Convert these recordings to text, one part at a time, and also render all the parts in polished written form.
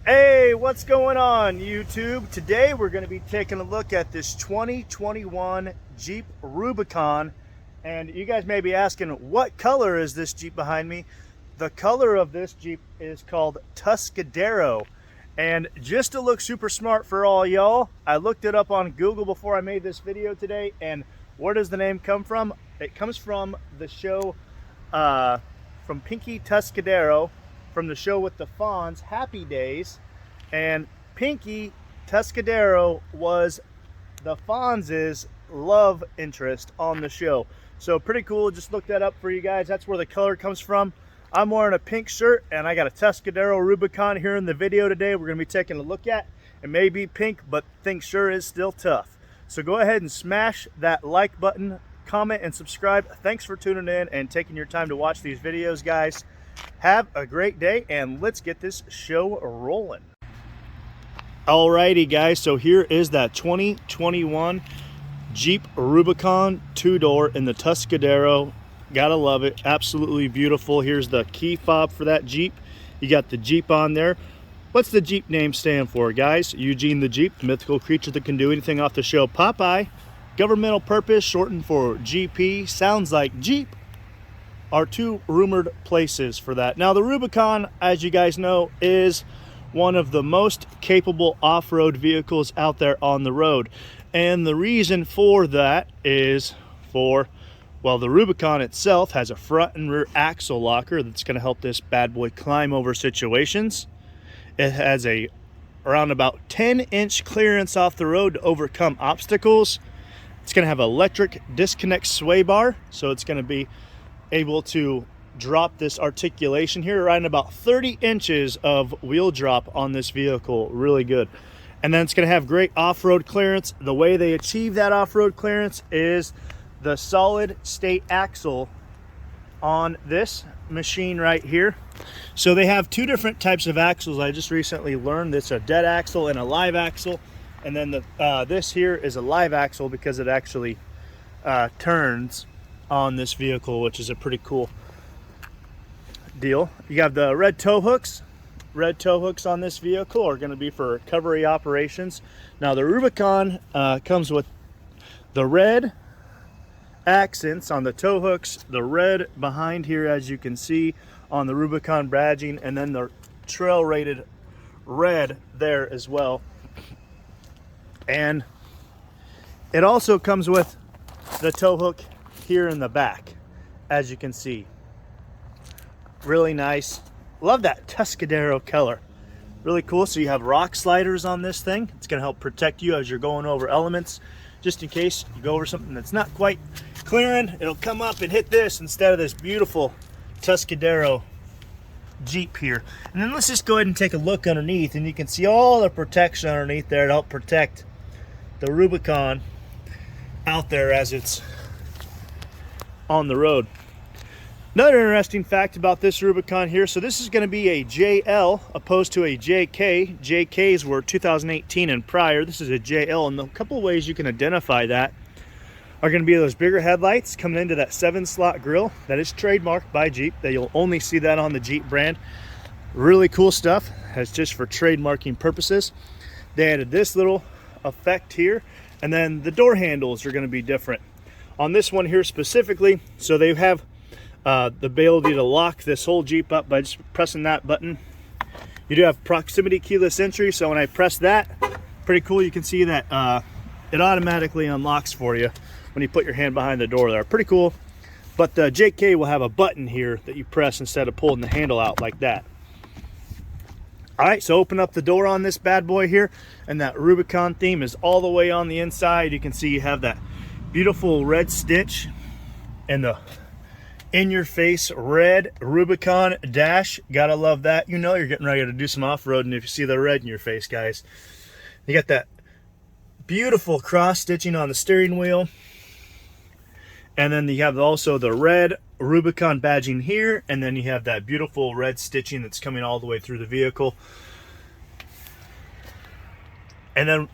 Hey, what's going on, YouTube? Today we're going to be taking a look at this 2021 Jeep Rubicon. And you guys may be asking, what color is this Jeep behind me? The color of this Jeep is called Tuscadero. And just to look super smart for all y'all, I looked it up on Google before I made this video today. And where does the name come from? It comes from the show, from Pinky Tuscadero, from the show with the Fonz, Happy Days. And Pinky Tuscadero was the Fonz's love interest on the show. So pretty cool. Just looked that up for you guys. That's where the color comes from. I'm wearing a pink shirt and I got a Tuscadero Rubicon here in the video today we're going to be taking a look at. It may be pink, but thing sure is still tough. So go ahead and smash that like button, comment, and subscribe. Thanks for tuning in and taking your time to watch these videos, guys. Have a great day and let's get this show rolling. Alrighty guys, so here is that 2021 Jeep Rubicon 2-door in the Tuscadero. Gotta love it, absolutely beautiful. Here's the key fob for that Jeep. You got the Jeep on there. What's the Jeep name stand for, guys? Eugene the Jeep, the mythical creature that can do anything off the show Popeye. Governmental purpose, shortened for GP. Sounds like Jeep. Are two rumored places for that. Now the Rubicon, as you guys know, is one of the most capable off-road vehicles out there on the road. And the reason for that is well, the Rubicon itself has a front and rear axle locker that's going to help this bad boy climb over situations. It has around about 10-inch clearance off the road to overcome obstacles. It's going to have electric disconnect sway bar, so it's going to be able to drop this articulation here, around about 30 inches of wheel drop on this vehicle. Really good. And then it's going to have great off-road clearance. The way they achieve that off-road clearance is the solid state axle on this machine right here. So they have two different types of axles. I just recently learned it's a dead axle and a live axle. And then this here is a live axle because it actually turns on this vehicle, which is a pretty cool deal. You have the red tow hooks. Red tow hooks on this vehicle are going to be for recovery operations. Now the Rubicon comes with the red accents on the tow hooks, the red behind here as you can see on the Rubicon badging, and then the trail rated red there as well. And it also comes with the tow hook here in the back, as you can see. Really nice. Love that Tuscadero color. Really cool. So you have rock sliders on this thing. It's going to help protect you as you're going over elements. Just in case you go over something that's not quite clearing, it'll come up and hit this instead of this beautiful Tuscadero Jeep here. And then let's just go ahead and take a look underneath, and you can see all the protection underneath there to help protect the Rubicon out there as it's on the road. Another interesting fact about this Rubicon here, so this is going to be a JL opposed to a JK. JKs were 2018 and prior. This is a JL, and a couple of ways you can identify that are going to be those bigger headlights coming into that 7-slot grille. That is trademarked by Jeep. That you'll only see that on the Jeep brand. Really cool stuff. That's just for trademarking purposes. They added this little effect here, and then the door handles are going to be different on this one here specifically. So they have the ability to lock this whole Jeep up by just pressing that button. You do have proximity keyless entry, so when I press that, pretty cool, you can see that it automatically unlocks for you when you put your hand behind the door there. Pretty cool. But the JK will have a button here that you press instead of pulling the handle out like that. All right, so open up the door on this bad boy here, and that Rubicon theme is all the way on the inside. You can see you have that beautiful red stitch and the in-your-face red Rubicon dash. Gotta love that. You know you're getting ready to do some off-roading if you see the red in your face, guys. You got that beautiful cross stitching on the steering wheel, and then you have also the red Rubicon badging here, and then you have that beautiful red stitching that's coming all the way through the vehicle. And then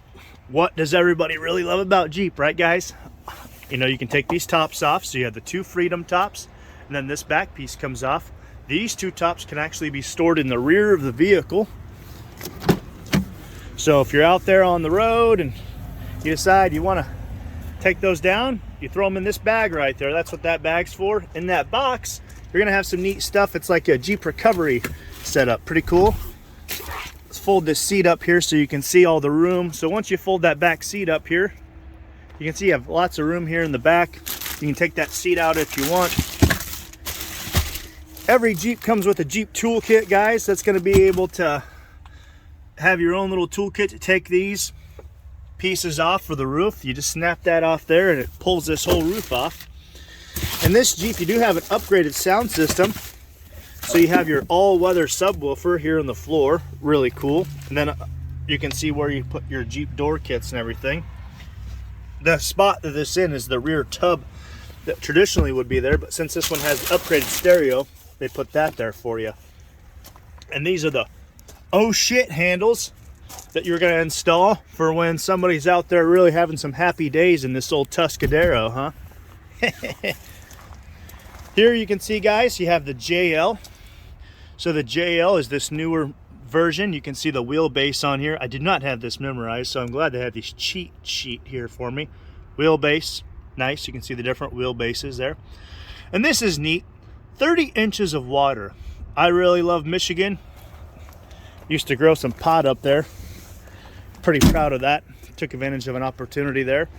what does everybody really love about Jeep, right guys? You know, you can take these tops off, so you have the two Freedom tops, and then this back piece comes off. These two tops can actually be stored in the rear of the vehicle. So if you're out there on the road and you decide you want to take those down, you throw them in this bag right there. That's what that bag's for. In that box, you're gonna have some neat stuff. It's like a Jeep recovery setup. Pretty cool. Let's fold this seat up here so you can see all the room. So once you fold that back seat up here, you can see you have lots of room here in the back. You can take that seat out if you want. Every Jeep comes with a Jeep toolkit, guys. That's gonna be able to have your own little toolkit to take these pieces off for the roof. You just snap that off there and it pulls this whole roof off. In this Jeep, you do have an upgraded sound system. So you have your all-weather subwoofer here on the floor. Really cool. And then you can see where you put your Jeep door kits and everything. The spot that this in is the rear tub that traditionally would be there, but since this one has upgraded stereo, they put that there for you. And these are the oh shit handles that you're going to install for when somebody's out there really having some happy days in this old Tuscadero, huh? Here you can see, guys, you have the JL. So the JL is this newer version. You can see the wheelbase on here. I did not have this memorized, so I'm glad they have this cheat sheet here for me. Wheelbase, nice. You can see the different wheelbases there. And this is neat. 30 inches of water. I really love Michigan. Used to grow some pot up there. Pretty proud of that. Took advantage of an opportunity there.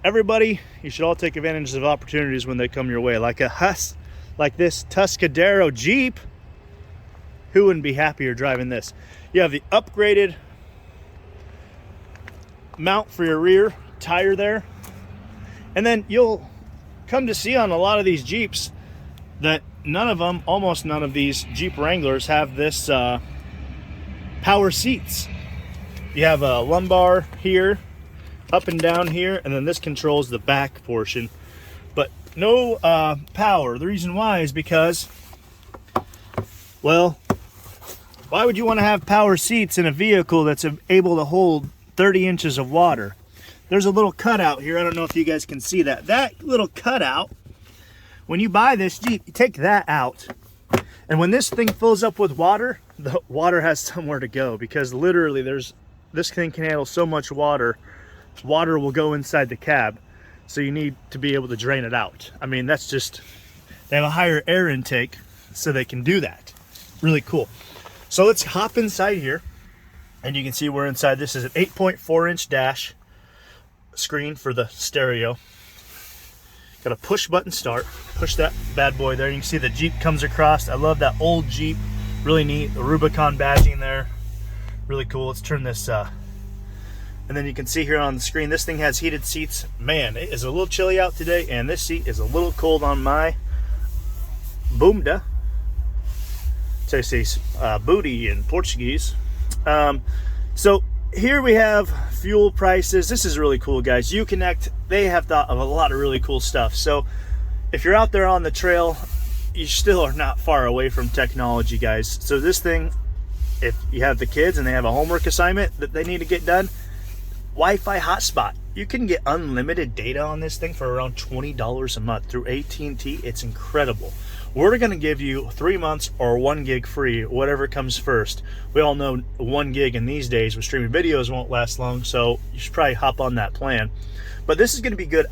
Everybody, you should all take advantage of opportunities when they come your way. Like this Tuscadero Jeep. Who wouldn't be happier driving this? You have the upgraded mount for your rear tire there. And then you'll come to see on a lot of these Jeeps that none of them, almost none of these Jeep Wranglers have this power seats. You have a lumbar here, up and down here, and then this controls the back portion. But no power. The reason why is because, well, why would you want to have power seats in a vehicle that's able to hold 30 inches of water? There's a little cutout here. I don't know if you guys can see that. That little cutout, when you buy this Jeep, you take that out. And when this thing fills up with water, the water has somewhere to go, because literally this thing can handle so much water. Water will go inside the cab. So you need to be able to drain it out. I mean, that's just, they have a higher air intake so they can do that. Really cool. So let's hop inside here, and you can see we're inside. This is an 8.4-inch dash screen for the stereo. Got a push button start. Push that bad boy there. You can see the Jeep comes across. I love that old Jeep. Really neat. The Rubicon badging there. Really cool. Let's turn this and then you can see here on the screen, this thing has heated seats. Man, it is a little chilly out today, and this seat is a little cold on my bunda. So say booty in Portuguese. So here we have fuel prices. This is really cool, guys. Uconnect, they have thought of a lot of really cool stuff. So if you're out there on the trail, you still are not far away from technology, guys. So this thing, if you have the kids and they have a homework assignment that they need to get done, Wi-Fi hotspot. You can get unlimited data on this thing for around $20 a month through AT&T. It's incredible. We're going to give you 3 months or 1 gig free, whatever comes first. We all know 1 gig in these days with streaming videos won't last long, so you should probably hop on that plan. But this is going to be good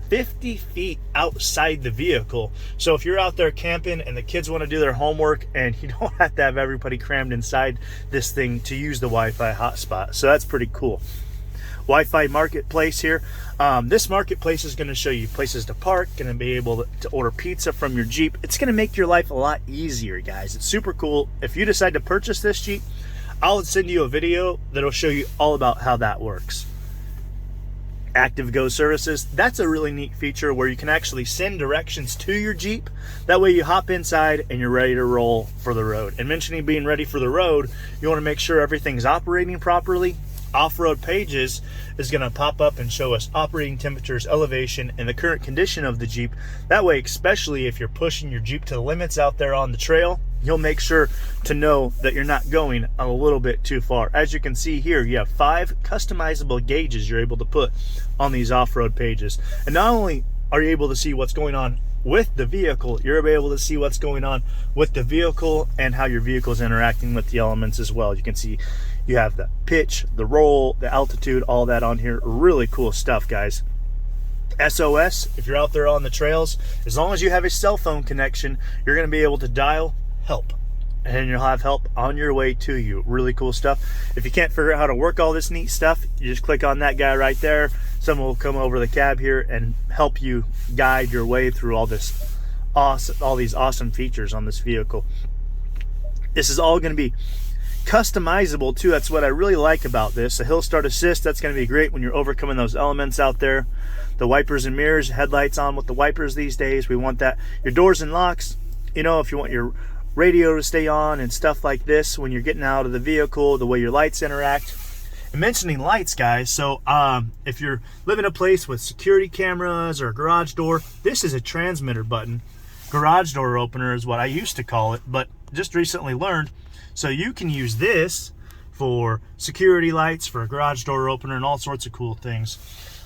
50 feet outside the vehicle. So if you're out there camping and the kids want to do their homework, and you don't have to have everybody crammed inside this thing to use the Wi-Fi hotspot. So that's pretty cool. Wi-Fi marketplace here. This marketplace is going to show you places to park, going to be able to order pizza from your Jeep. It's going to make your life a lot easier, guys. It's super cool. If you decide to purchase this Jeep, I'll send you a video that'll show you all about how that works. Active Go services, that's a really neat feature where you can actually send directions to your Jeep. That way you hop inside and you're ready to roll for the road. And mentioning being ready for the road, you want to make sure everything's operating properly. Off-road pages is going to pop up and show us operating temperatures, elevation, and the current condition of the Jeep. That way, especially if you're pushing your Jeep to the limits out there on the trail, you'll make sure to know that you're not going a little bit too far. As you can see here, you have 5 customizable gauges you're able to put on these off-road pages. And not only are you able to see what's going on with the vehicle, you're able to see what's going on with the vehicle and how your vehicle is interacting with the elements as well. You can see you have the pitch, the roll, the altitude, all that on here. Really cool stuff, guys. SOS, if you're out there on the trails, as long as you have a cell phone connection, you're going to be able to dial help, and you'll have help on your way to you. Really cool stuff. If you can't figure out how to work all this neat stuff, you just click on that guy right there. Someone will come over the cab here and help you guide your way through all these awesome features on this vehicle. This is all going to be customizable too. That's what I really like about this. The hill start assist, that's going to be great when you're overcoming those elements out there. The wipers and mirrors, headlights on with the wipers these days, we want that. Your doors and locks, you know, if you want your radio to stay on and stuff like this when you're getting out of the vehicle, the way your lights interact. And mentioning lights, guys, so if you're living in a place with security cameras or a garage door, this is a transmitter button. Garage door opener is what I used to call it, but just recently learned. So you can use this for security lights, for a garage door opener, and all sorts of cool things.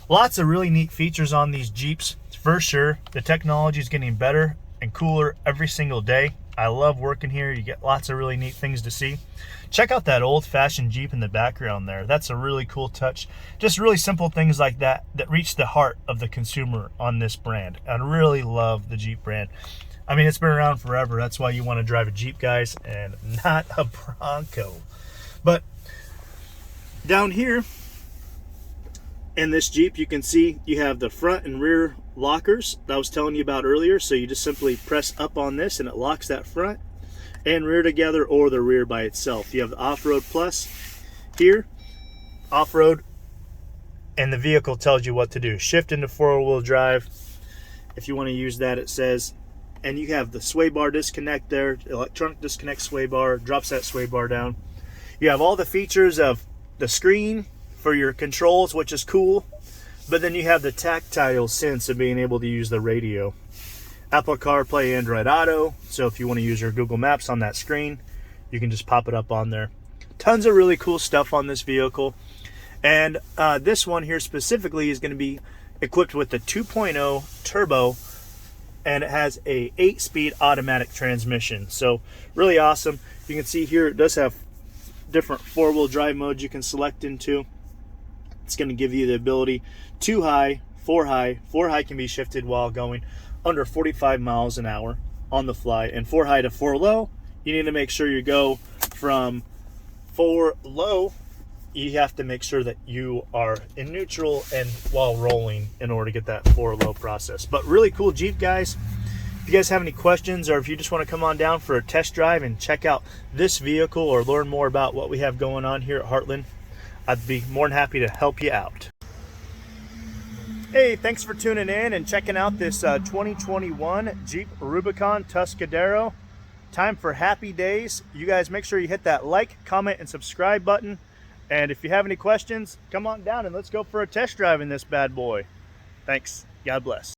Lots of really neat features on these Jeeps, for sure. The technology is getting better and cooler every single day. I love working here. You get lots of really neat things to see. Check out that old-fashioned Jeep in the background there. That's a really cool touch. Just really simple things like that that reach the heart of the consumer on this brand. I really love the Jeep brand. I mean, it's been around forever. That's why you want to drive a Jeep, guys, and not a Bronco. But down here in this Jeep, you can see you have the front and rear lockers that I was telling you about earlier. So you just simply press up on this and it locks that front and rear together, or the rear by itself. You have the off-road plus here, off-road, and the vehicle tells you what to do. Shift into four-wheel drive if you want to use that, it says. And you have the sway bar disconnect there, electronic disconnect sway bar, drops that sway bar down. You have all the features of the screen for your controls, which is cool, but then you have the tactile sense of being able to use the radio. Apple CarPlay, Android Auto, so if you want to use your Google Maps on that screen, you can just pop it up on there. Tons of really cool stuff on this vehicle. And this one here specifically is going to be equipped with the 2.0 turbo, and it has a 8-speed automatic transmission. So really awesome. You can see here it does have different four-wheel drive modes you can select into. It's going to give you the ability 2 high, 4 high. 4 high can be shifted while going under 45 miles an hour on the fly. And 4 high to 4 low, you need to make sure you go from 4 low. You have to make sure that you are in neutral and while rolling in order to get that 4 low process. But really cool Jeep, guys. If you guys have any questions, or if you just want to come on down for a test drive and check out this vehicle or learn more about what we have going on here at Heartland, I'd be more than happy to help you out. Hey, thanks for tuning in and checking out this 2021 Jeep Rubicon Tuscadero. Time for happy days. You guys make sure you hit that like, comment, and subscribe button. And if you have any questions, come on down and let's go for a test drive in this bad boy. Thanks. God bless.